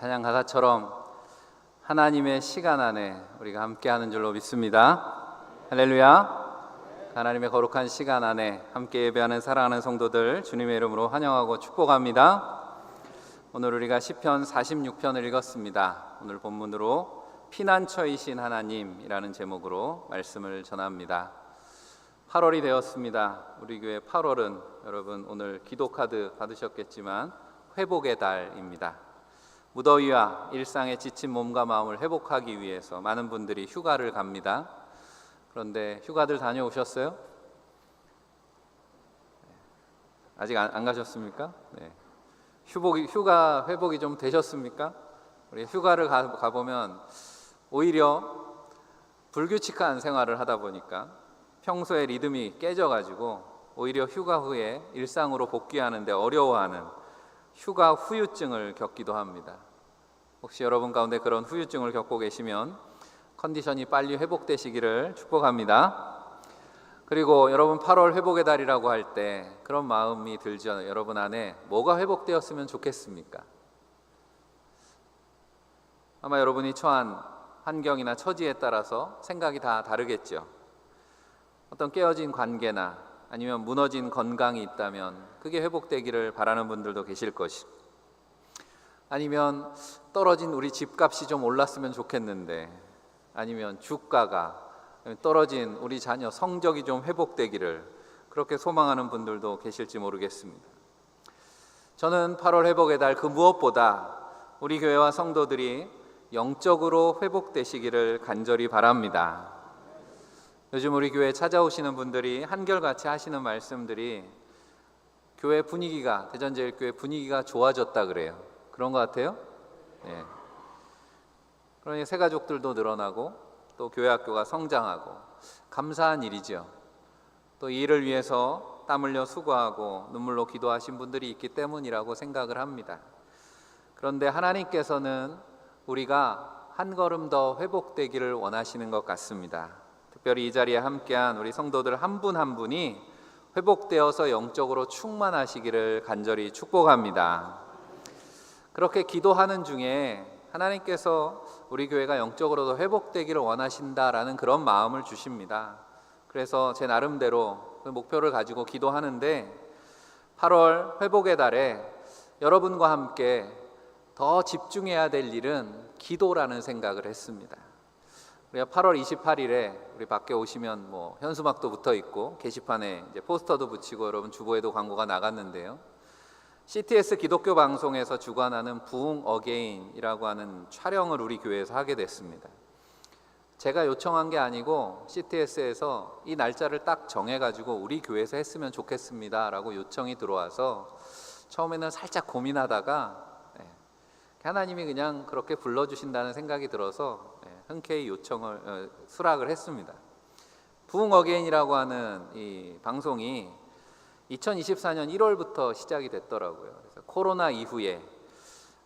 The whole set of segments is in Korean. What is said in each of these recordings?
찬양 가사처럼 하나님의 시간 안에 우리가 함께하는 줄로 믿습니다. 할렐루야. 하나님의 거룩한 시간 안에 함께 예배하는 사랑하는 성도들 주님의 이름으로 환영하고 축복합니다. 오늘 우리가 시편 46편을 읽었습니다. 오늘 본문으로 피난처이신 하나님이라는 제목으로 말씀을 전합니다. 8월이 되었습니다. 우리 교회 8월은 여러분 오늘 기도카드 받으셨겠지만 회복의 달입니다. 무더위와 일상에 지친 몸과 마음을 회복하기 위해서 많은 분들이 휴가를 갑니다. 그런데 휴가들 다녀오셨어요? 아직 안 가셨습니까? 네. 휴가 회복이 좀 되셨습니까? 우리 휴가를 가보면 오히려 불규칙한 생활을 하다 보니까 평소의 리듬이 깨져가지고 오히려 휴가 후에 일상으로 복귀하는데 어려워하는 휴가 후유증을 겪기도 합니다. 혹시 여러분 가운데 그런 후유증을 겪고 계시면 컨디션이 빨리 회복되시기를 축복합니다. 그리고 여러분 8월 회복의 달이라고 할 때 그런 마음이 들죠. 여러분 안에 뭐가 회복되었으면 좋겠습니까? 아마 여러분이 처한 환경이나 처지에 따라서 생각이 다 다르겠죠. 어떤 깨어진 관계나 아니면 무너진 건강이 있다면 그게 회복되기를 바라는 분들도 계실 것이고, 아니면 떨어진 우리 집값이 좀 올랐으면 좋겠는데, 아니면 주가가 떨어진 우리 자녀 성적이 좀 회복되기를 그렇게 소망하는 분들도 계실지 모르겠습니다. 저는 8월 회복의 달 그 무엇보다 우리 교회와 성도들이 영적으로 회복되시기를 간절히 바랍니다. 요즘 우리 교회에 찾아오시는 분들이 한결같이 하시는 말씀들이 교회 분위기가, 대전제일교회 분위기가 좋아졌다 그래요. 그런 것 같아요? 네. 그러니 새가족들도 늘어나고 또 교회 학교가 성장하고 감사한 일이죠. 또 이 일을 위해서 땀 흘려 수고하고 눈물로 기도하신 분들이 있기 때문이라고 생각을 합니다. 그런데 하나님께서는 우리가 한 걸음 더 회복되기를 원하시는 것 같습니다. 특별히 이 자리에 함께한 우리 성도들 한 분 한 분이 회복되어서 영적으로 충만하시기를 간절히 축복합니다. 그렇게 기도하는 중에 하나님께서 우리 교회가 영적으로 더 회복되기를 원하신다라는 그런 마음을 주십니다. 그래서 제 나름대로 그 목표를 가지고 기도하는데 8월 회복의 달에 여러분과 함께 더 집중해야 될 일은 기도라는 생각을 했습니다. 우리가 8월 28일에 우리 밖에 오시면 현수막도 붙어 있고 게시판에 이제 포스터도 붙이고 여러분 주보에도 광고가 나갔는데요. CTS 기독교 방송에서 주관하는 부흥 어게인이라고 하는 촬영을 우리 교회에서 하게 됐습니다. 제가 요청한 게 아니고 CTS에서 이 날짜를 딱 정해가지고 우리 교회에서 했으면 좋겠습니다라고 요청이 들어와서 처음에는 살짝 고민하다가 하나님이 그냥 그렇게 불러주신다는 생각이 들어서 흔쾌히 요청을 수락을 했습니다. 부흥 어게인이라고 하는 이 방송이 2024년 1월부터 시작이 됐더라고요. 그래서 코로나 이후에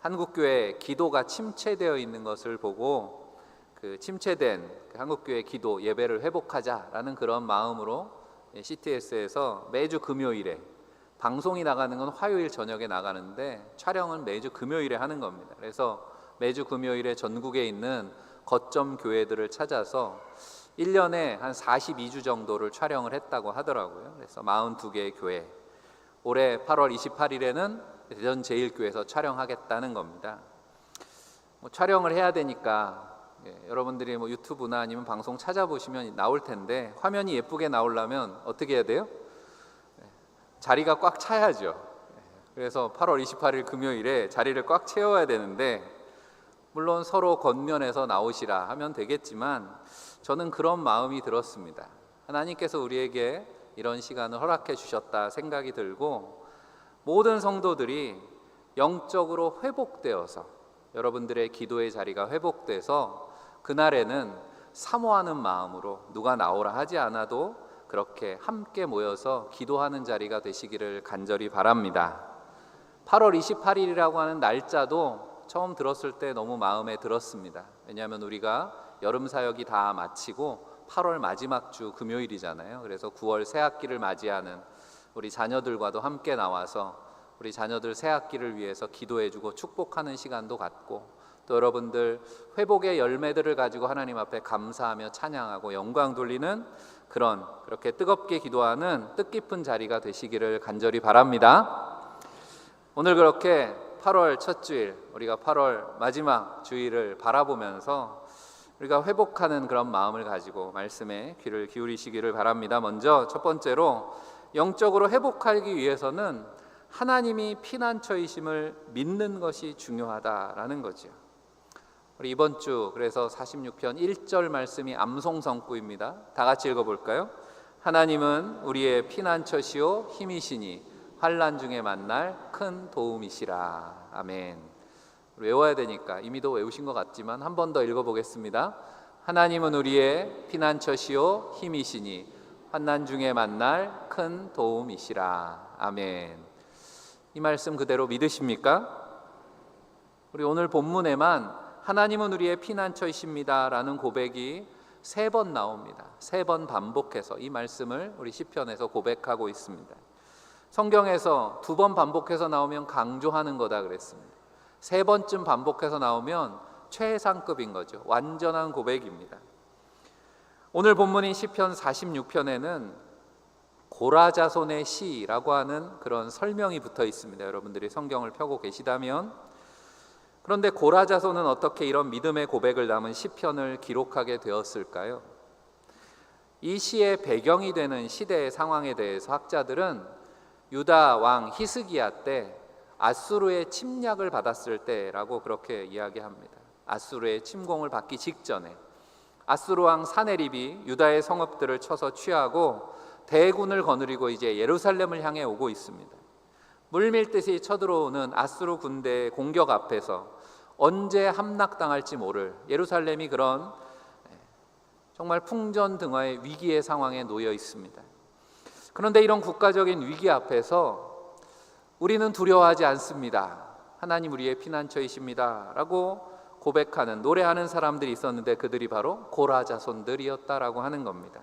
한국교회 기도가 침체되어 있는 것을 보고 그 침체된 한국교회 기도 예배를 회복하자라는 그런 마음으로 CTS에서 매주 금요일에, 방송이 나가는 건 화요일 저녁에 나가는데 촬영은 매주 금요일에 하는 겁니다. 그래서 매주 금요일에 전국에 있는 거점 교회들을 찾아서 1년에 한 42주 정도를 촬영을 했다고 하더라고요. 그래서 42개의 교회, 올해 8월 28일에는 대전제일교회에서 촬영하겠다는 겁니다. 촬영을 해야 되니까 여러분들이 유튜브나 아니면 방송 찾아보시면 나올 텐데, 화면이 예쁘게 나오려면 어떻게 해야 돼요? 자리가 꽉 차야죠. 그래서 8월 28일 금요일에 자리를 꽉 채워야 되는데, 물론 서로 겉면에서 나오시라 하면 되겠지만 저는 그런 마음이 들었습니다. 하나님께서 우리에게 이런 시간을 허락해 주셨다 생각이 들고, 모든 성도들이 영적으로 회복되어서 여러분들의 기도의 자리가 회복돼서 그날에는 사모하는 마음으로 누가 나오라 하지 않아도 그렇게 함께 모여서 기도하는 자리가 되시기를 간절히 바랍니다. 8월 28일이라고 하는 날짜도 처음 들었을 때 너무 마음에 들었습니다. 왜냐하면 우리가 여름 사역이 다 마치고 8월 마지막 주 금요일이잖아요. 그래서 9월 새 학기를 맞이하는 우리 자녀들과도 함께 나와서 우리 자녀들 새 학기를 위해서 기도해주고 축복하는 시간도 갖고, 또 여러분들 회복의 열매들을 가지고 하나님 앞에 감사하며 찬양하고 영광 돌리는 그렇게 뜨겁게 기도하는 뜻깊은 자리가 되시기를 간절히 바랍니다. 오늘 그렇게 8월 첫 주일, 우리가 8월 마지막 주일을 바라보면서 우리가 회복하는 그런 마음을 가지고 말씀에 귀를 기울이시기를 바랍니다. 먼저 첫 번째로 영적으로 회복하기 위해서는 하나님이 피난처이심을 믿는 것이 중요하다라는 거죠. 우리 이번 주 그래서 46편 1절 말씀이 암송성구입니다. 다 같이 읽어볼까요? 하나님은 우리의 피난처시오 힘이시니 환난 중에 만날 큰 도움이시라. 아멘. 외워야 되니까 이미도 외우신 것 같지만 한 번 더 읽어보겠습니다. 하나님은 우리의 피난처시오 힘이시니 환난 중에 만날 큰 도움이시라. 아멘. 이 말씀 그대로 믿으십니까? 우리 오늘 본문에만 하나님은 우리의 피난처이십니다 라는 고백이 3번 나옵니다. 3번 반복해서 이 말씀을 우리 시편에서 고백하고 있습니다. 성경에서 2번 반복해서 나오면 강조하는 거다 그랬습니다. 3번쯤 반복해서 나오면 최상급인 거죠. 완전한 고백입니다. 오늘 본문인 시편 46편에는 고라자손의 시라고 하는 그런 설명이 붙어 있습니다. 여러분들이 성경을 펴고 계시다면, 그런데 고라자손은 어떻게 이런 믿음의 고백을 담은 시편을 기록하게 되었을까요? 이 시의 배경이 되는 시대의 상황에 대해서 학자들은 유다 왕 히스기야 때 아수르의 침략을 받았을 때라고 그렇게 이야기합니다. 아수르의 침공을 받기 직전에 아수르 왕 사네립이 유다의 성읍들을 쳐서 취하고 대군을 거느리고 이제 예루살렘을 향해 오고 있습니다. 물밀듯이 쳐들어오는 아수르 군대의 공격 앞에서 언제 함락당할지 모를 예루살렘이 그런 정말 풍전등화의 위기의 상황에 놓여 있습니다. 그런데 이런 국가적인 위기 앞에서 우리는 두려워하지 않습니다. 하나님 우리의 피난처이십니다 라고 고백하는, 노래하는 사람들이 있었는데 그들이 바로 고라자손들이었다라고 하는 겁니다.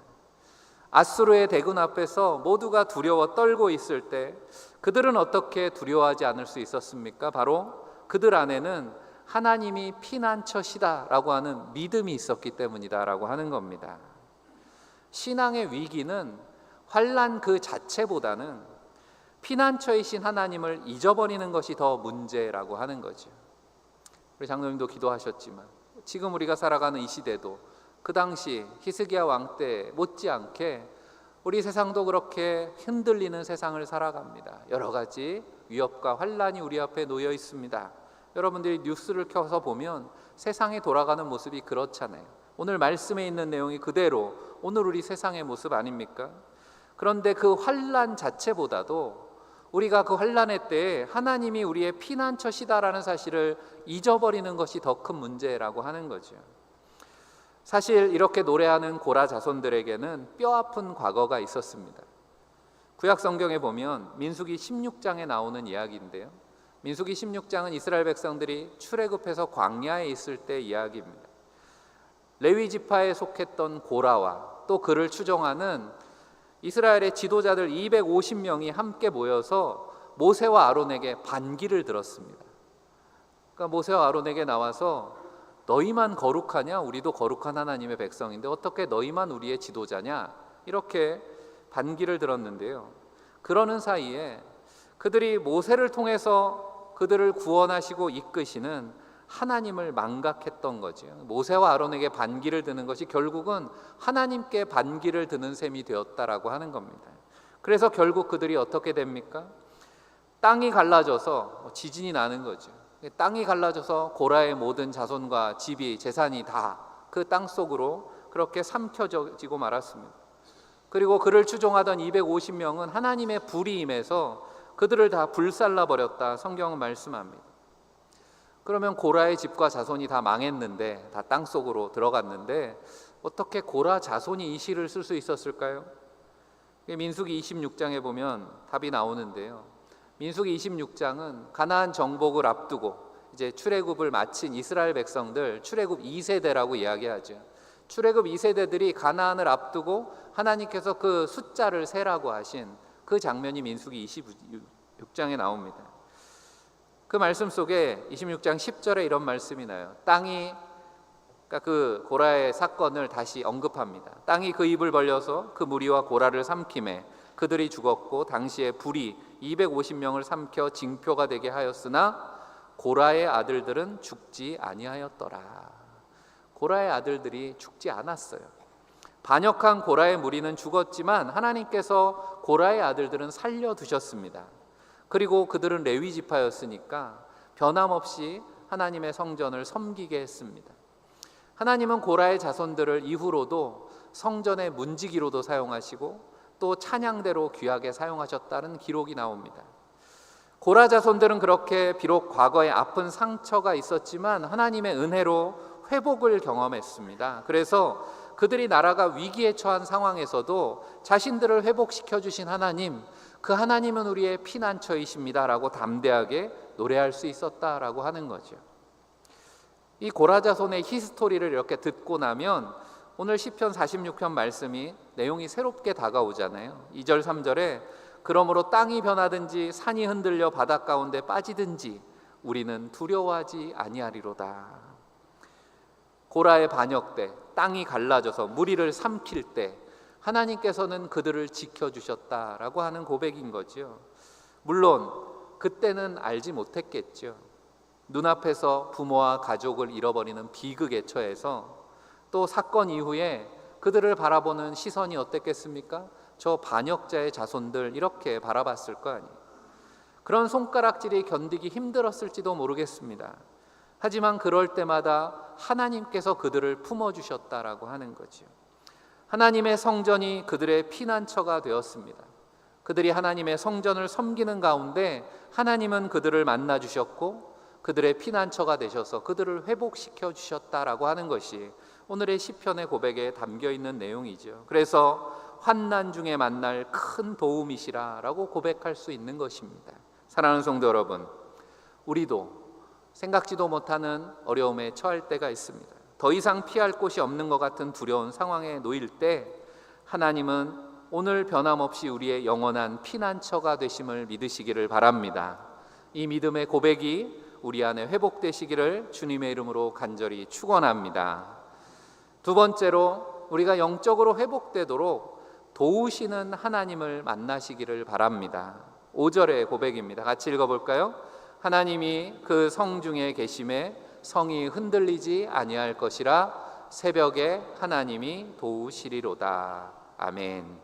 아수르의 대군 앞에서 모두가 두려워 떨고 있을 때 그들은 어떻게 두려워하지 않을 수 있었습니까? 바로 그들 안에는 하나님이 피난처시다라고 하는 믿음이 있었기 때문이다라고 하는 겁니다. 신앙의 위기는 환난 그 자체보다는 피난처이신 하나님을 잊어버리는 것이 더 문제라고 하는 거죠. 우리 장로님도 기도하셨지만 지금 우리가 살아가는 이 시대도 그 당시 히스기야 왕 때 못지않게 우리 세상도 그렇게 흔들리는 세상을 살아갑니다. 여러 가지 위협과 환난이 우리 앞에 놓여 있습니다. 여러분들이 뉴스를 켜서 보면 세상이 돌아가는 모습이 그렇잖아요. 오늘 말씀에 있는 내용이 그대로 오늘 우리 세상의 모습 아닙니까? 그런데 그 환난 자체보다도 우리가 그 환난의 때에 하나님이 우리의 피난처시다라는 사실을 잊어버리는 것이 더 큰 문제라고 하는 거죠. 사실 이렇게 노래하는 고라 자손들에게는 뼈아픈 과거가 있었습니다. 구약 성경에 보면 민수기 16장에 나오는 이야기인데요. 민수기 16장은 이스라엘 백성들이 출애굽해서 광야에 있을 때 이야기입니다. 레위 지파에 속했던 고라와 또 그를 추종하는 이스라엘의 지도자들 250명이 함께 모여서 모세와 아론에게 반기를 들었습니다. 그러니까 모세와 아론에게 나와서 너희만 거룩하냐? 우리도 거룩한 하나님의 백성인데 어떻게 너희만 우리의 지도자냐? 이렇게 반기를 들었는데요. 그러는 사이에 그들이 모세를 통해서 그들을 구원하시고 이끄시는 하나님을 망각했던 거죠. 모세와 아론에게 반기를 드는 것이 결국은 하나님께 반기를 드는 셈이 되었다라고 하는 겁니다. 그래서 결국 그들이 어떻게 됩니까? 땅이 갈라져서 지진이 나는 거죠. 땅이 갈라져서 고라의 모든 자손과 집이 재산이 다 그 땅 속으로 그렇게 삼켜지고 말았습니다. 그리고 그를 추종하던 250명은 하나님의 불이 임해서 그들을 다 불살라 버렸다 성경은 말씀합니다. 그러면 고라의 집과 자손이 다 망했는데, 다 땅 속으로 들어갔는데 어떻게 고라 자손이 이 시를 쓸 수 있었을까요? 민수기 26장에 보면 답이 나오는데요. 민수기 26장은 가나안 정복을 앞두고 이제 출애굽을 마친 이스라엘 백성들 출애굽 2세대라고 이야기하죠. 출애굽 2세대들이 가나안을 앞두고 하나님께서 그 숫자를 세라고 하신 그 장면이 민수기 6장에 나옵니다. 그 말씀 속에 26장 10절에 이런 말씀이 나요. 땅이, 그러니까 그 고라의 사건을 다시 언급합니다. 땅이 그 입을 벌려서 그 무리와 고라를 삼키매 그들이 죽었고 당시에 불이 250명을 삼켜 징표가 되게 하였으나 고라의 아들들은 죽지 아니하였더라. 고라의 아들들이 죽지 않았어요. 반역한 고라의 무리는 죽었지만 하나님께서 고라의 아들들은 살려두셨습니다. 그리고 그들은 레위 지파였으니까 변함없이 하나님의 성전을 섬기게 했습니다. 하나님은 고라의 자손들을 이후로도 성전의 문지기로도 사용하시고 또 찬양대로 귀하게 사용하셨다는 기록이 나옵니다. 고라 자손들은 그렇게 비록 과거에 아픈 상처가 있었지만 하나님의 은혜로 회복을 경험했습니다. 그래서 그들이 나라가 위기에 처한 상황에서도 자신들을 회복시켜 주신 하나님, 그 하나님은 우리의 피난처이십니다라고 담대하게 노래할 수 있었다라고 하는 거죠. 이 고라 자손의 히스토리를 이렇게 듣고 나면 오늘 시편 46편 말씀이 내용이 새롭게 다가오잖아요. 2절 3절에 그러므로 땅이 변하든지 산이 흔들려 바닷 가운데 빠지든지 우리는 두려워하지 아니하리로다. 고라의 반역 때 땅이 갈라져서 무리를 삼킬 때 하나님께서는 그들을 지켜주셨다라고 하는 고백인 거죠. 물론 그때는 알지 못했겠죠. 눈앞에서 부모와 가족을 잃어버리는 비극에 처해서 또 사건 이후에 그들을 바라보는 시선이 어땠겠습니까? 저 반역자의 자손들 이렇게 바라봤을 거 아니에요. 그런 손가락질이 견디기 힘들었을지도 모르겠습니다. 하지만 그럴 때마다 하나님께서 그들을 품어주셨다라고 하는 거죠. 하나님의 성전이 그들의 피난처가 되었습니다. 그들이 하나님의 성전을 섬기는 가운데 하나님은 그들을 만나주셨고 그들의 피난처가 되셔서 그들을 회복시켜 주셨다라고 하는 것이 오늘의 시편의 고백에 담겨있는 내용이죠. 그래서 환난 중에 만날 큰 도움이시라라고 고백할 수 있는 것입니다. 사랑하는 성도 여러분, 우리도 생각지도 못하는 어려움에 처할 때가 있습니다. 더 이상 피할 곳이 없는 것 같은 두려운 상황에 놓일 때 하나님은 오늘 변함없이 우리의 영원한 피난처가 되심을 믿으시기를 바랍니다. 이 믿음의 고백이 우리 안에 회복되시기를 주님의 이름으로 간절히 축원합니다. 두 번째로 우리가 영적으로 회복되도록 도우시는 하나님을 만나시기를 바랍니다. 5절의 고백입니다. 같이 읽어볼까요? 하나님이 그 성중에 계심에 성이 흔들리지 아니할 것이라 새벽에 하나님이 도우시리로다. 아멘.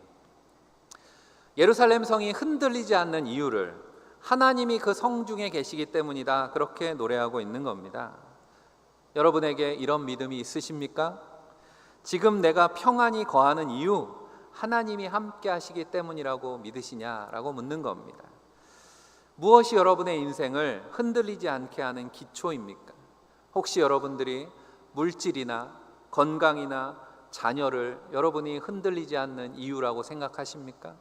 예루살렘 성이 흔들리지 않는 이유를 하나님이 그 성중에 계시기 때문이다, 그렇게 노래하고 있는 겁니다. 여러분에게 이런 믿음이 있으십니까? 지금 내가 평안히 거하는 이유, 하나님이 함께 하시기 때문이라고 믿으시냐라고 묻는 겁니다. 무엇이 여러분의 인생을 흔들리지 않게 하는 기초입니까? 혹시 여러분들이 물질이나 건강이나 자녀를 여러분이 흔들리지 않는 이유라고 생각하십니까?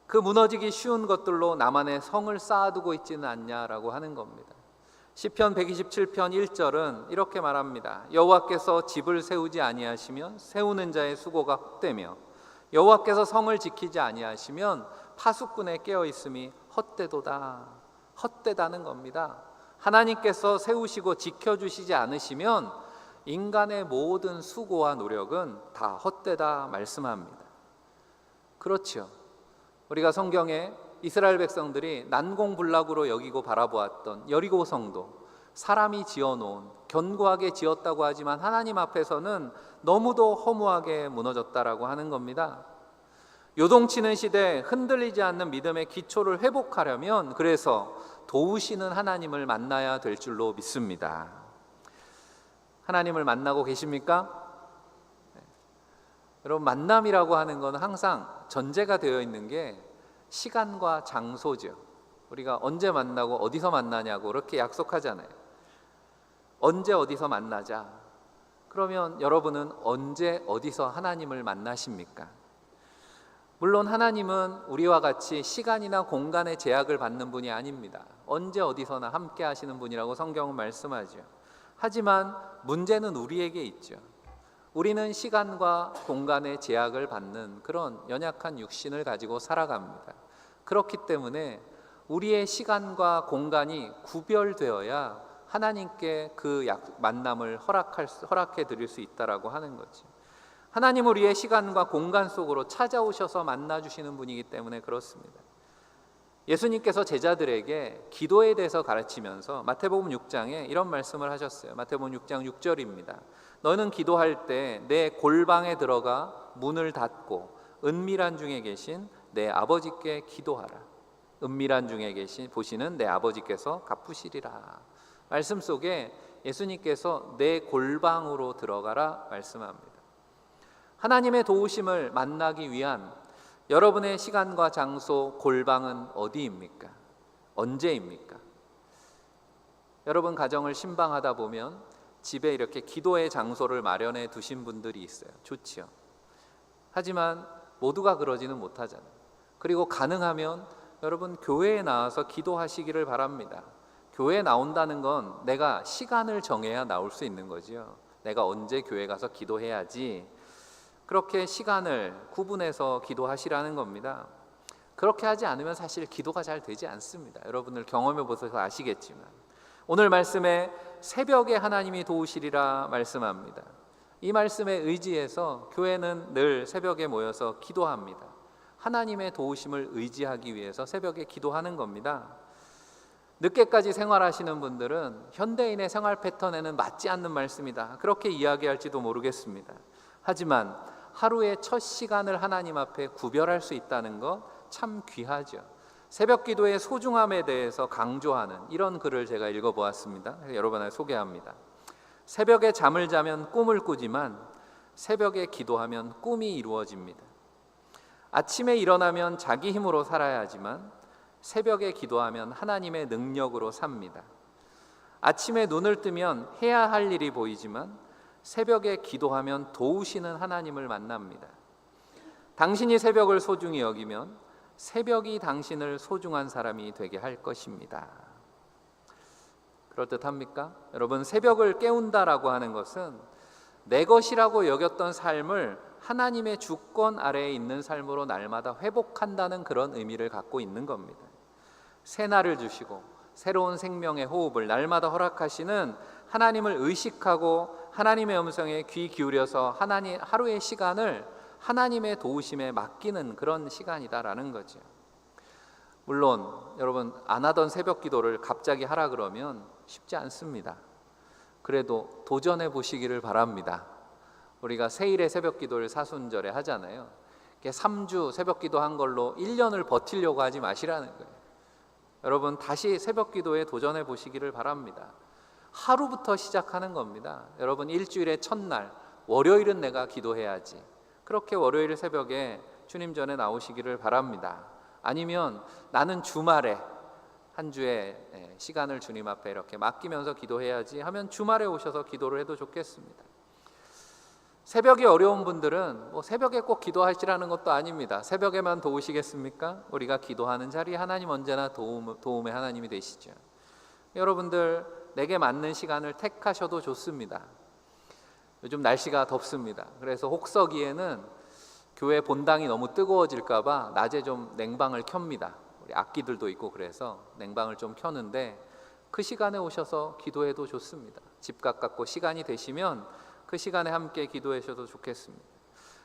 그 무너지기 쉬운 것들로 나만의 성을 쌓아두고 있지는 않냐라고 하는 겁니다. 시편 127편 1절은 이렇게 말합니다. 여호와께서 집을 세우지 아니하시면 세우는 자의 수고가 헛되며 여호와께서 성을 지키지 아니하시면 파수꾼의 깨어있음이 헛되도다. 헛되다는 겁니다. 하나님께서 세우시고 지켜주시지 않으시면 인간의 모든 수고와 노력은 다 헛되다 말씀합니다. 그렇죠. 우리가 성경에 이스라엘 백성들이 난공불락으로 여기고 바라보았던 여리고 성도, 사람이 지어놓은, 견고하게 지었다고 하지만 하나님 앞에서는 너무도 허무하게 무너졌다라고 하는 겁니다. 요동치는 시대에 흔들리지 않는 믿음의 기초를 회복하려면 그래서 도우시는 하나님을 만나야 될 줄로 믿습니다. 하나님을 만나고 계십니까? 여러분, 만남이라고 하는 건 항상 전제가 되어 있는 게 시간과 장소죠. 우리가 언제 만나고 어디서 만나냐고 그렇게 약속하잖아요. 언제 어디서 만나자. 그러면 여러분은 언제 어디서 하나님을 만나십니까? 물론 하나님은 우리와 같이 시간이나 공간의 제약을 받는 분이 아닙니다. 언제 어디서나 함께 하시는 분이라고 성경은 말씀하죠. 하지만 문제는 우리에게 있죠. 우리는 시간과 공간의 제약을 받는 그런 연약한 육신을 가지고 살아갑니다. 그렇기 때문에 우리의 시간과 공간이 구별되어야 하나님께 그 만남을 허락해 드릴 수 있다라고 하는 거지. 하나님은 우리의 시간과 공간 속으로 찾아오셔서 만나주시는 분이기 때문에 그렇습니다. 예수님께서 제자들에게 기도에 대해서 가르치면서 마태복음 6장에 이런 말씀을 하셨어요. 마태복음 6장 6절입니다. 너는 기도할 때 내 골방에 들어가 문을 닫고 은밀한 중에 계신 내 아버지께 기도하라. 은밀한 중에 보시는 내 아버지께서 갚으시리라. 말씀 속에 예수님께서 내 골방으로 들어가라 말씀합니다. 하나님의 도우심을 만나기 위한 여러분의 시간과 장소, 골방은 어디입니까? 언제입니까? 여러분 가정을 신방하다 보면 집에 이렇게 기도의 장소를 마련해 두신 분들이 있어요. 좋지요. 하지만 모두가 그러지는 못하잖아요. 그리고 가능하면 여러분 교회에 나와서 기도하시기를 바랍니다. 교회에 나온다는 건 내가 시간을 정해야 나올 수 있는 거지요. 내가 언제 교회 가서 기도해야지, 그렇게 시간을 구분해서 기도하시라는 겁니다. 그렇게 하지 않으면 사실 기도가 잘 되지 않습니다. 여러분들 경험해 보셔서 아시겠지만 오늘 말씀에 새벽에 하나님이 도우시리라 말씀합니다. 이 말씀에 의지해서 교회는 늘 새벽에 모여서 기도합니다. 하나님의 도우심을 의지하기 위해서 새벽에 기도하는 겁니다. 늦게까지 생활하시는 분들은 현대인의 생활 패턴에는 맞지 않는 말씀이다, 그렇게 이야기할지도 모르겠습니다. 하지만 하루의 첫 시간을 하나님 앞에 구별할 수 있다는 거 참 귀하죠. 새벽 기도의 소중함에 대해서 강조하는 이런 글을 제가 읽어보았습니다. 여러분에게 소개합니다. 새벽에 잠을 자면 꿈을 꾸지만 새벽에 기도하면 꿈이 이루어집니다. 아침에 일어나면 자기 힘으로 살아야 하지만 새벽에 기도하면 하나님의 능력으로 삽니다. 아침에 눈을 뜨면 해야 할 일이 보이지만 새벽에 기도하면 도우시는 하나님을 만납니다. 당신이 새벽을 소중히 여기면 새벽이 당신을 소중한 사람이 되게 할 것입니다. 그럴듯합니까? 여러분, 새벽을 깨운다라고 하는 것은 내 것이라고 여겼던 삶을 하나님의 주권 아래에 있는 삶으로 날마다 회복한다는 그런 의미를 갖고 있는 겁니다. 새날을 주시고 새로운 생명의 호흡을 날마다 허락하시는 하나님을 의식하고 하나님의 음성에 귀 기울여서 하루의 시간을 하나님의 도우심에 맡기는 그런 시간이다라는 거죠. 물론 여러분, 안 하던 새벽 기도를 갑자기 하라 그러면 쉽지 않습니다. 그래도 도전해 보시기를 바랍니다. 우리가 세일의 새벽 기도를 사순절에 하잖아요. 3주 새벽 기도 한 걸로 1년을 버티려고 하지 마시라는 거예요. 여러분, 다시 새벽 기도에 도전해 보시기를 바랍니다. 하루부터 시작하는 겁니다. 여러분, 일주일의 첫날 월요일은 내가 기도해야지, 그렇게 월요일 새벽에 주님 전에 나오시기를 바랍니다. 아니면 나는 주말에 한 주의 시간을 주님 앞에 이렇게 맡기면서 기도해야지 하면 주말에 오셔서 기도를 해도 좋겠습니다. 새벽이 어려운 분들은 새벽에 꼭 기도하시라는 것도 아닙니다. 새벽에만 도우시겠습니까? 우리가 기도하는 자리에 하나님 언제나 도움의 하나님이 되시죠. 여러분들 내게 맞는 시간을 택하셔도 좋습니다. 요즘 날씨가 덥습니다. 그래서 혹서기에는 교회 본당이 너무 뜨거워질까 봐 낮에 좀 냉방을 켭니다. 우리 악기들도 있고 그래서 냉방을 좀 켜는데 그 시간에 오셔서 기도해도 좋습니다. 집 가깝고 시간이 되시면 그 시간에 함께 기도해 주셔도 좋겠습니다.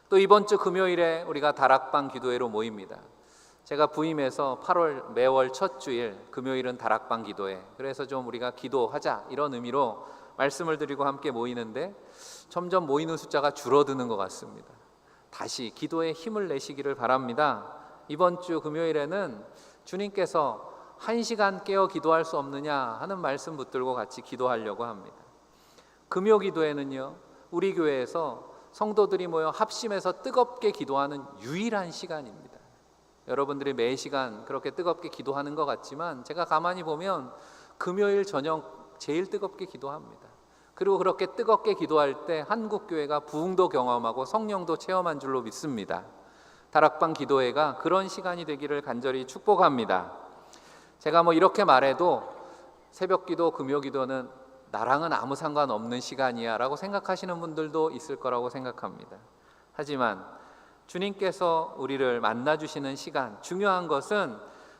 또 이번 주 금요일에 우리가 다락방 기도회로 모입니다. 제가 부임해서 8월 매월 첫 주일 금요일은 다락방 기도회, 그래서 좀 우리가 기도하자 이런 의미로 말씀을 드리고 함께 모이는데 점점 모이는 숫자가 줄어드는 것 같습니다. 다시 기도에 힘을 내시기를 바랍니다. 이번 주 금요일에는 주님께서 1시간 깨어 기도할 수 없느냐 하는 말씀 붙들고 같이 기도하려고 합니다. 금요 기도회는요, 우리 교회에서 성도들이 모여 합심해서 뜨겁게 기도하는 유일한 시간입니다. 여러분들이 매 시간 그렇게 뜨겁게 기도하는 것 같지만 제가 가만히 보면 금요일 저녁 제일 뜨겁게 기도합니다. 그리고 그렇게 뜨겁게 기도할 때 한국교회가 부흥도 경험하고 성령도 체험한 줄로 믿습니다. 다락방 기도회가 그런 시간이 되기를 간절히 축복합니다. 제가 이렇게 말해도 새벽 기도, 금요 기도는 나랑은 아무 상관없는 시간이야 라고 생각하시는 분들도 있을 거라고 생각합니다. 하지만 주님께서 우리를 만나주시는 시간, 중요한 것은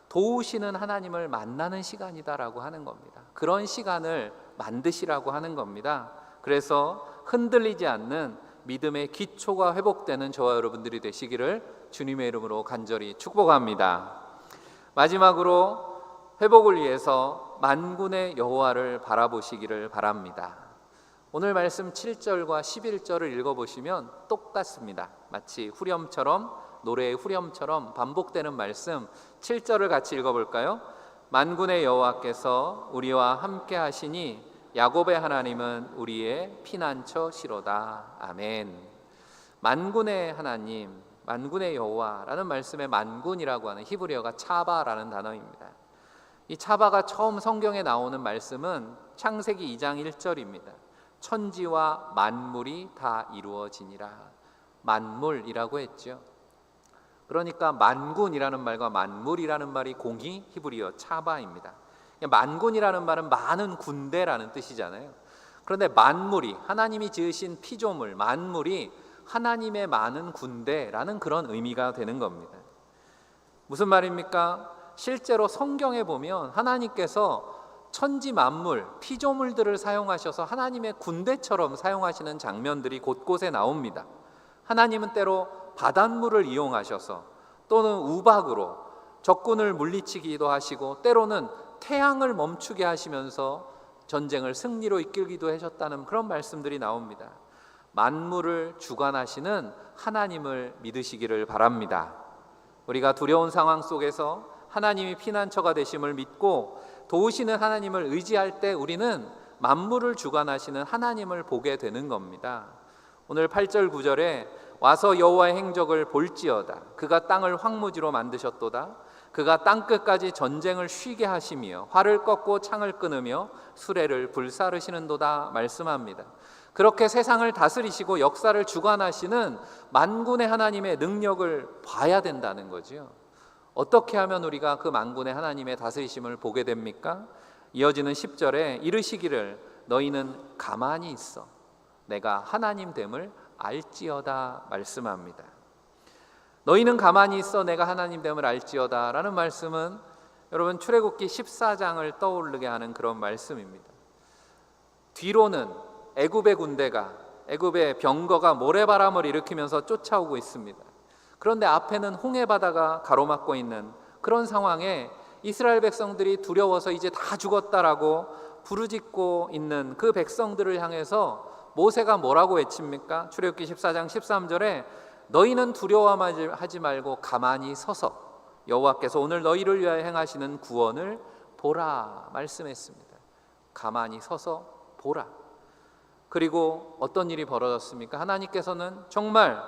도우시는 하나님을 만나는 시간이다라고 하는 겁니다. 그런 시간을 만드시라고 하는 겁니다. 그래서 흔들리지 않는 믿음의 기초가 회복되는 저와 여러분들이 되시기를 주님의 이름으로 간절히 축복합니다. 마지막으로 회복을 위해서 만군의 여호와를 바라보시기를 바랍니다. 오늘 말씀 7절과 11절을 읽어보시면 똑같습니다. 마치 후렴처럼, 노래의 후렴처럼 반복되는 말씀. 7절을 같이 읽어볼까요? 만군의 여호와께서 우리와 함께 하시니 야곱의 하나님은 우리의 피난처시로다. 아멘. 만군의 하나님, 만군의 여호와라는 말씀에 만군이라고 하는 히브리어가 차바라는 단어입니다. 이 차바가 처음 성경에 나오는 말씀은 창세기 2장 1절입니다. 천지와 만물이 다 이루어지니라. 만물이라고 했죠. 그러니까 만군이라는 말과 만물이라는 말이 공히 히브리어 차바입니다. 만군이라는 말은 많은 군대라는 뜻이잖아요. 그런데 만물이, 하나님이 지으신 피조물, 만물이 하나님의 많은 군대라는 그런 의미가 되는 겁니다. 무슨 말입니까? 실제로 성경에 보면 하나님께서 천지 만물, 피조물들을 사용하셔서 하나님의 군대처럼 사용하시는 장면들이 곳곳에 나옵니다. 하나님은 때로 바닷물을 이용하셔서 또는 우박으로 적군을 물리치기도 하시고 때로는 태양을 멈추게 하시면서 전쟁을 승리로 이끌기도 하셨다는 그런 말씀들이 나옵니다. 만물을 주관하시는 하나님을 믿으시기를 바랍니다. 우리가 두려운 상황 속에서 하나님이 피난처가 되심을 믿고 도우시는 하나님을 의지할 때 우리는 만물을 주관하시는 하나님을 보게 되는 겁니다. 오늘 8절 9절에 와서 여호와의 행적을 볼지어다. 그가 땅을 황무지로 만드셨도다. 그가 땅끝까지 전쟁을 쉬게 하시며 활을 꺾고 창을 끊으며 수레를 불사르시는도다 말씀합니다. 그렇게 세상을 다스리시고 역사를 주관하시는 만군의 하나님의 능력을 봐야 된다는 거죠. 어떻게 하면 우리가 그 만군의 하나님의 다스리심을 보게 됩니까? 이어지는 10절에 이르시기를 너희는 가만히 있어 내가 하나님 됨을 알지어다 말씀합니다. 너희는 가만히 있어 내가 하나님 됨을 알지어다 라는 말씀은 여러분 출애굽기 14장을 떠오르게 하는 그런 말씀입니다. 뒤로는 애굽의 군대가, 애굽의 병거가 모래바람을 일으키면서 쫓아오고 있습니다. 그런데 앞에는 홍해바다가 가로막고 있는 그런 상황에 이스라엘 백성들이 두려워서 이제 다 죽었다라고 부르짖고 있는 그 백성들을 향해서 모세가 뭐라고 외칩니까? 출애굽기 14장 13절에 너희는 두려워하지 말고 가만히 서서 여호와께서 오늘 너희를 위하여 행하시는 구원을 보라 말씀했습니다. 가만히 서서 보라. 그리고 어떤 일이 벌어졌습니까? 하나님께서는 정말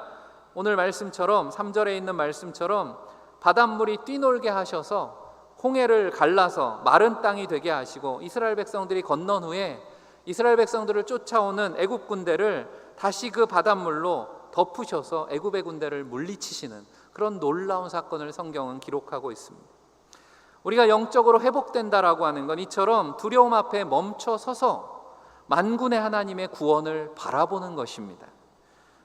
오늘 말씀처럼 3절에 있는 말씀처럼 바닷물이 뛰놀게 하셔서 홍해를 갈라서 마른 땅이 되게 하시고 이스라엘 백성들이 건넌 후에 이스라엘 백성들을 쫓아오는 애굽 군대를 다시 그 바닷물로 덮으셔서 애굽의 군대를 물리치시는 그런 놀라운 사건을 성경은 기록하고 있습니다. 우리가 영적으로 회복된다라고 하는 건 이처럼 두려움 앞에 멈춰 서서 만군의 하나님의 구원을 바라보는 것입니다.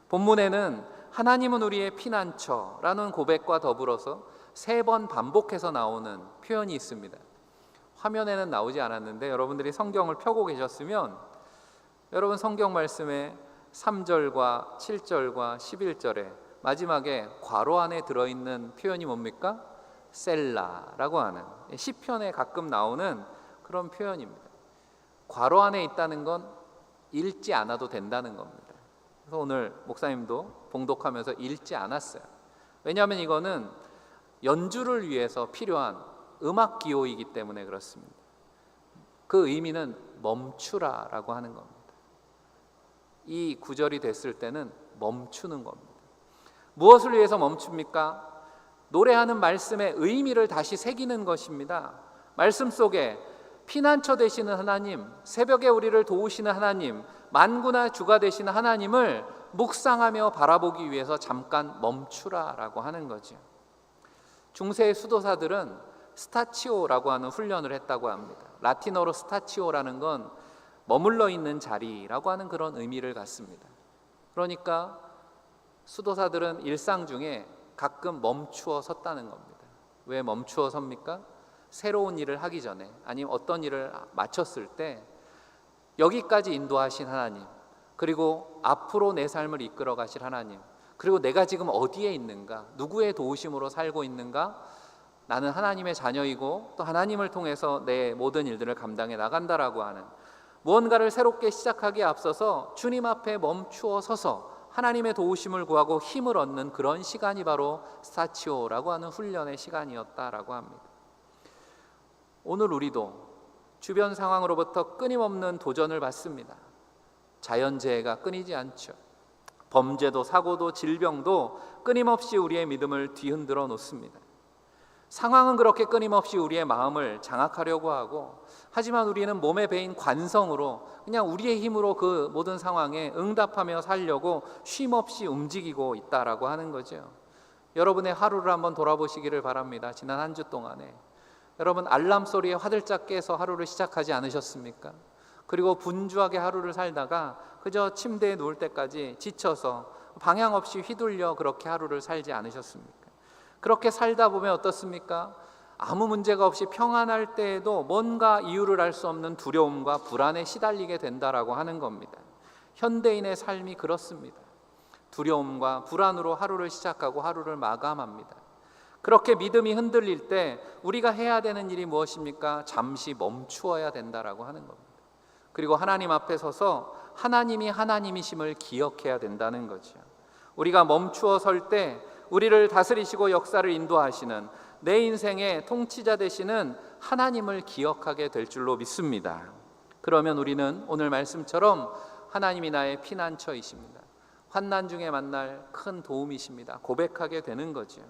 본문에는 하나님은 우리의 피난처라는 고백과 더불어서 3번 반복해서 나오는 표현이 있습니다. 화면에는 나오지 않았는데 여러분들이 성경을 펴고 계셨으면 여러분 성경 말씀에 3절과 7절과 11절에 마지막에 괄호 안에 들어있는 표현이 뭡니까? 셀라라고 하는 시편에 가끔 나오는 그런 표현입니다. 괄호 안에 있다는 건 읽지 않아도 된다는 겁니다. 그래서 오늘 목사님도 봉독하면서 읽지 않았어요. 왜냐하면 이거는 연주를 위해서 필요한 음악 기호이기 때문에 그렇습니다. 그 의미는 멈추라라고 하는 겁니다. 이 구절이 됐을 때는 멈추는 겁니다. 무엇을 위해서 멈춥니까? 노래하는 말씀의 의미를 다시 새기는 것입니다. 말씀 속에 피난처 되시는 하나님, 새벽에 우리를 도우시는 하나님, 만군의 주가 되시는 하나님을 묵상하며 바라보기 위해서 잠깐 멈추라라고 하는 거죠. 중세의 수도사들은 스타치오라고 하는 훈련을 했다고 합니다. 라틴어로 스타치오라는 건 머물러 있는 자리라고 하는 그런 의미를 갖습니다. 그러니까 수도사들은 일상 중에 가끔 멈추어 섰다는 겁니다. 왜 멈추어 섭니까? 새로운 일을 하기 전에, 아니면 어떤 일을 마쳤을 때 여기까지 인도하신 하나님, 그리고 앞으로 내 삶을 이끌어 가실 하나님, 그리고 내가 지금 어디에 있는가, 누구의 도우심으로 살고 있는가, 나는 하나님의 자녀이고 또 하나님을 통해서 내 모든 일들을 감당해 나간다라고 하는, 무언가를 새롭게 시작하기에 앞서서 주님 앞에 멈추어 서서 하나님의 도우심을 구하고 힘을 얻는 그런 시간이 바로 스타치오라고 하는 훈련의 시간이었다라고 합니다. 오늘 우리도 주변 상황으로부터 끊임없는 도전을 받습니다. 자연재해가 끊이지 않죠. 범죄도 사고도 질병도 끊임없이 우리의 믿음을 뒤흔들어 놓습니다. 상황은 그렇게 끊임없이 우리의 마음을 장악하려고 하고, 하지만 우리는 몸에 배인 관성으로 그냥 우리의 힘으로 그 모든 상황에 응답하며 살려고 쉼없이 움직이고 있다라고 하는 거죠. 여러분의 하루를 한번 돌아보시기를 바랍니다. 지난 한 주 동안에 여러분 알람 소리에 화들짝 깨서 하루를 시작하지 않으셨습니까? 그리고 분주하게 하루를 살다가 그저 침대에 누울 때까지 지쳐서 방향 없이 휘둘려 그렇게 하루를 살지 않으셨습니까? 그렇게 살다 보면 어떻습니까? 아무 문제가 없이 평안할 때에도 뭔가 이유를 알 수 없는 두려움과 불안에 시달리게 된다라고 하는 겁니다. 현대인의 삶이 그렇습니다. 두려움과 불안으로 하루를 시작하고 하루를 마감합니다. 그렇게 믿음이 흔들릴 때 우리가 해야 되는 일이 무엇입니까? 잠시 멈추어야 된다라고 하는 겁니다. 그리고 하나님 앞에 서서 하나님이 하나님이심을 기억해야 된다는 거죠. 우리가 멈추어 설 때 우리를 다스리시고 역사를 인도하시는, 내 인생의 통치자 되시는 하나님을 기억하게 될 줄로 믿습니다. 그러면 우리는 오늘 말씀처럼 하나님이 나의 피난처이십니다, 환난 중에 만날 큰 도움이십니다 고백하게 되는 거죠.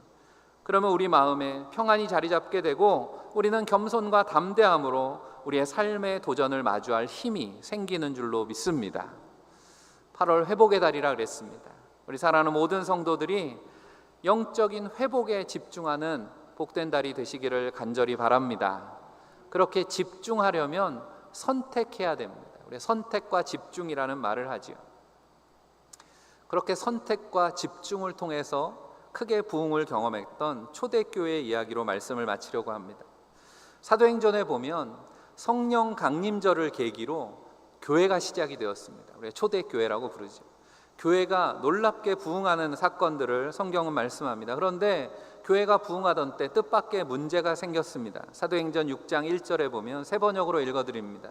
그러면 우리 마음에 평안이 자리 잡게 되고 우리는 겸손과 담대함으로 우리의 삶의 도전을 마주할 힘이 생기는 줄로 믿습니다. 8월 회복의 달이라 그랬습니다. 우리 사랑하는 모든 성도들이 영적인 회복에 집중하는 복된 달이 되시기를 간절히 바랍니다. 그렇게 집중하려면 선택해야 됩니다. 우리 선택과 집중이라는 말을 하죠. 그렇게 선택과 집중을 통해서 크게 부흥을 경험했던 초대교회의 이야기로 말씀을 마치려고 합니다. 사도행전에 보면 성령 강림절을 계기로 교회가 시작이 되었습니다. 우리가 초대교회라고 부르죠. 교회가 놀랍게 부흥하는 사건들을 성경은 말씀합니다. 그런데 교회가 부흥하던 때 뜻밖의 문제가 생겼습니다. 사도행전 6장 1절에 보면 세 번역으로 읽어드립니다.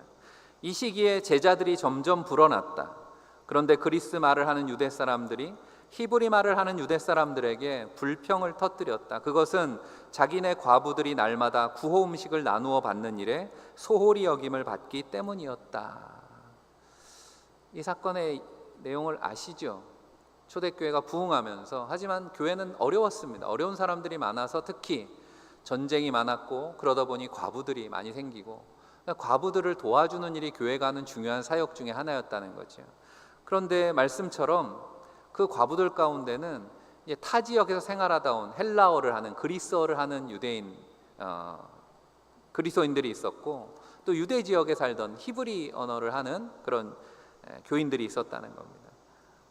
이 시기에 제자들이 점점 불어났다. 그런데 그리스 말을 하는 유대 사람들이 히브리 말을 하는 유대 사람들에게 불평을 터뜨렸다. 그것은 자기네 과부들이 날마다 구호 음식을 나누어 받는 일에 소홀히 여김을 받기 때문이었다. 이 사건의 내용을 아시죠? 초대교회가 부흥하면서, 하지만 교회는 어려웠습니다. 어려운 사람들이 많아서 특히 전쟁이 많았고, 그러다 보니 과부들이 많이 생기고, 과부들을 도와주는 일이 교회가 하는 중요한 사역 중에 하나였다는 거죠. 그런데 말씀처럼 그 과부들 가운데는 타 지역에서 생활하다 온 헬라어를 하는, 그리스어를 하는 유대인 그리스도인들이 있었고, 또 유대 지역에 살던 히브리 언어를 하는 그런 교인들이 있었다는 겁니다.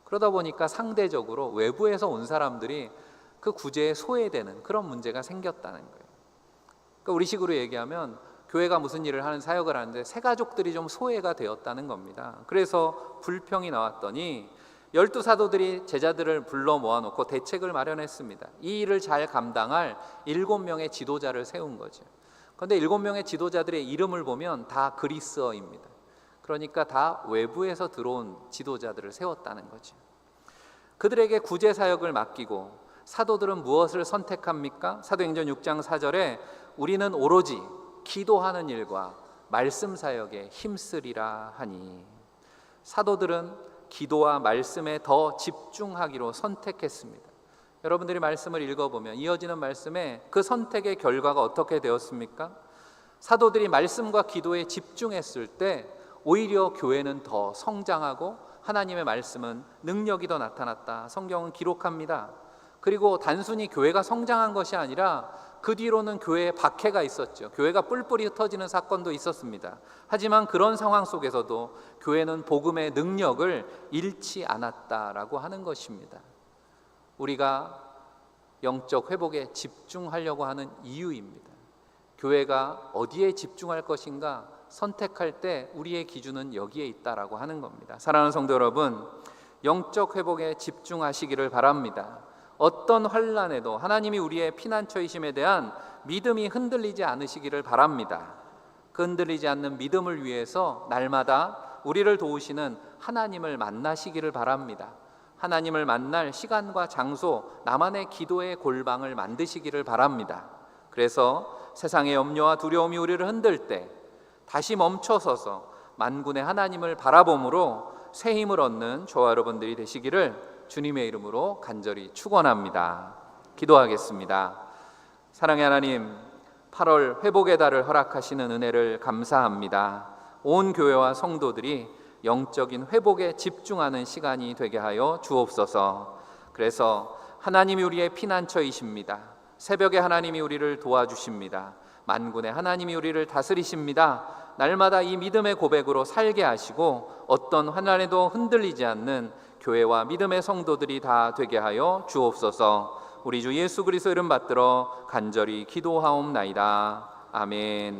그러다 보니까 상대적으로 외부에서 온 사람들이 그 구제에 소외되는 그런 문제가 생겼다는 거예요. 그러니까 우리식으로 얘기하면 교회가 무슨 일을 하는, 사역을 하는데 새 가족들이 좀 소외가 되었다는 겁니다. 그래서 불평이 나왔더니 12사도들이 제자들을 불러 모아놓고 대책을 마련했습니다. 이 일을 잘 감당할 7명의 지도자를 세운 거죠. 그런데 7명의 지도자들의 이름을 보면 다 그리스어입니다. 그러니까 다 외부에서 들어온 지도자들을 세웠다는 거죠. 그들에게 구제 사역을 맡기고 사도들은 무엇을 선택합니까? 사도행전 6장 4절에 우리는 오로지 기도하는 일과 말씀 사역에 힘쓰리라 하니, 사도들은 기도와 말씀에 더 집중하기로 선택했습니다. 여러분들이 말씀을 읽어보면 이어지는 말씀에 그 선택의 결과가 어떻게 되었습니까? 사도들이 말씀과 기도에 집중했을 때 오히려 교회는 더 성장하고 하나님의 말씀은 능력이 더 나타났다. 성경은 기록합니다. 그리고 단순히 교회가 성장한 것이 아니라 그 뒤로는 교회에 박해가 있었죠. 교회가 뿔뿔이 흩어지는 사건도 있었습니다. 하지만 그런 상황 속에서도 교회는 복음의 능력을 잃지 않았다라고 하는 것입니다. 우리가 영적 회복에 집중하려고 하는 이유입니다. 교회가 어디에 집중할 것인가 선택할 때 우리의 기준은 여기에 있다라고 하는 겁니다. 사랑하는 성도 여러분, 영적 회복에 집중하시기를 바랍니다. 어떤 환난에도 하나님이 우리의 피난처이심에 대한 믿음이 흔들리지 않으시기를 바랍니다. 그 흔들리지 않는 믿음을 위해서 날마다 우리를 도우시는 하나님을 만나시기를 바랍니다. 하나님을 만날 시간과 장소, 나만의 기도의 골방을 만드시기를 바랍니다. 그래서 세상의 염려와 두려움이 우리를 흔들 때 다시 멈춰서서 만군의 하나님을 바라봄으로 새 힘을 얻는 저와 여러분들이 되시기를 주님의 이름으로 간절히 축원합니다. 기도하겠습니다. 사랑의 하나님, 8월 회복의 달을 허락하시는 은혜를 감사합니다. 온 교회와 성도들이 영적인 회복에 집중하는 시간이 되게 하여 주옵소서. 그래서 하나님이 우리의 피난처이십니다. 새벽에 하나님이 우리를 도와주십니다. 만군의 하나님이 우리를 다스리십니다. 날마다 이 믿음의 고백으로 살게 하시고 어떤 환난에도 흔들리지 않는 교회와 믿음의 성도들이 다 되게 하여 주옵소서. 우리 주 예수 그리스도 이름 받들어 간절히 기도하옵나이다. 아멘.